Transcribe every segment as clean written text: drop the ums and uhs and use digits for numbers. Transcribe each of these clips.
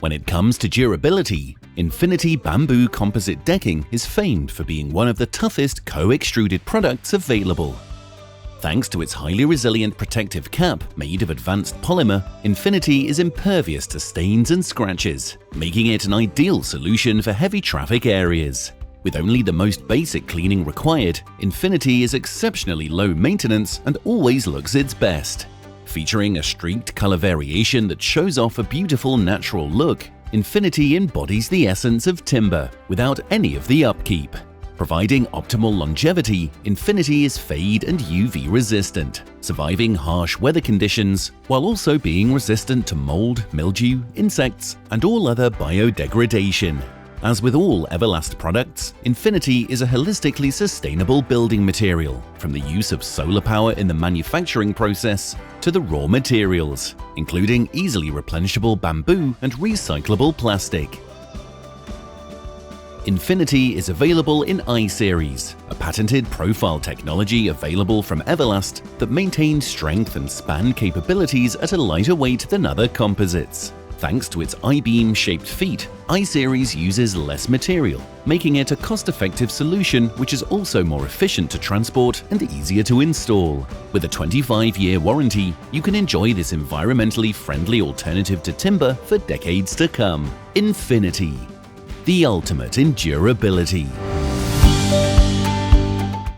When it comes to durability, Infinity Bamboo Composite Decking is famed for being one of the toughest co-extruded products available. Thanks to its highly resilient protective cap made of advanced polymer, Infinity is impervious to stains and scratches, making it an ideal solution for heavy traffic areas. With only the most basic cleaning required, Infinity is exceptionally low maintenance and always looks its best. Featuring a streaked color variation that shows off a beautiful natural look, Infinity embodies the essence of timber without any of the upkeep. Providing optimal longevity, Infinity is fade and UV resistant, surviving harsh weather conditions while also being resistant to mould, mildew, insects, and all other biodegradation. As with all Eva-Last products, Infinity is a holistically sustainable building material, from the use of solar power in the manufacturing process to the raw materials, including easily replenishable bamboo and recyclable plastic. Infinity is available in I-Series, a patented profile technology available from Eva-Last that maintains strength and span capabilities at a lighter weight than other composites. Thanks to its I-beam shaped feet, I-Series uses less material, making it a cost-effective solution which is also more efficient to transport and easier to install. With a 25-year warranty, you can enjoy this environmentally friendly alternative to timber for decades to come. Infinity, the ultimate in durability.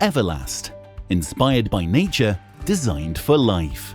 Eva-Last, inspired by nature, designed for life.